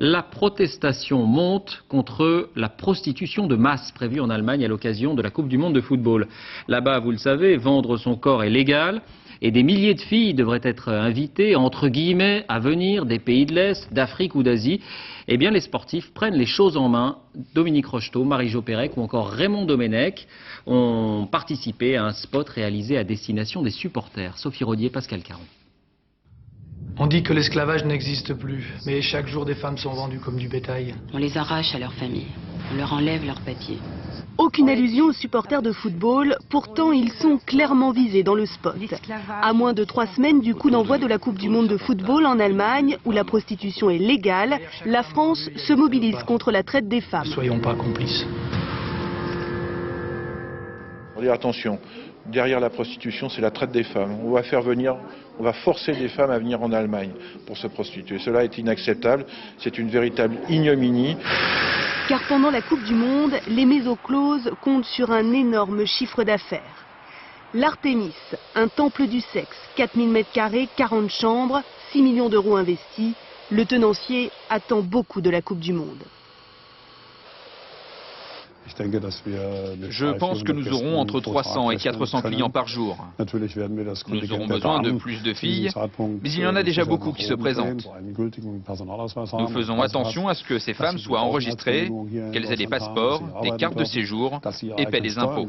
La protestation monte contre la prostitution de masse prévue en Allemagne à l'occasion de la Coupe du Monde de football. Là-bas, vous le savez, vendre son corps est légal. Et des milliers de filles devraient être invitées, entre guillemets, à venir des pays de l'Est, d'Afrique ou d'Asie. Eh bien, les sportifs prennent les choses en main. Dominique Rocheteau, Marie-Jo Pérec ou encore Raymond Domenech ont participé à un spot réalisé à destination des supporters. Sophie Rodier, Pascal Caron. On dit que l'esclavage n'existe plus, mais chaque jour des femmes sont vendues comme du bétail. On les arrache à leur famille, on leur enlève leurs papiers. Aucune allusion aux supporters de football, pourtant ils sont clairement visés dans le spot. À moins de 3 semaines du coup d'envoi de la Coupe du Monde de football en Allemagne, où la prostitution est légale, la France se mobilise contre la traite des femmes. Ne soyons pas complices. On dit attention, derrière la prostitution, c'est la traite des femmes. On va forcer des femmes à venir en Allemagne pour se prostituer. Cela est inacceptable, c'est une véritable ignominie. Car pendant la Coupe du Monde, les mésocloses comptent sur un énorme chiffre d'affaires. L'Artémis, un temple du sexe, 4000 m², 40 chambres, 6 millions d'euros investis. Le tenancier attend beaucoup de la Coupe du Monde. Je pense que nous aurons entre 300 et 400 clients par jour. Nous aurons besoin de plus de filles, mais il y en a déjà beaucoup qui se présentent. Nous faisons attention à ce que ces femmes soient enregistrées, qu'elles aient des passeports, des cartes de séjour et paient des impôts.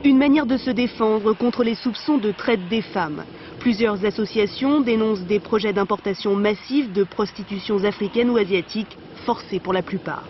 Une manière de se défendre contre les soupçons de traite des femmes. Plusieurs associations dénoncent des projets d'importation massive de prostitutions africaines ou asiatiques, forcées pour la plupart.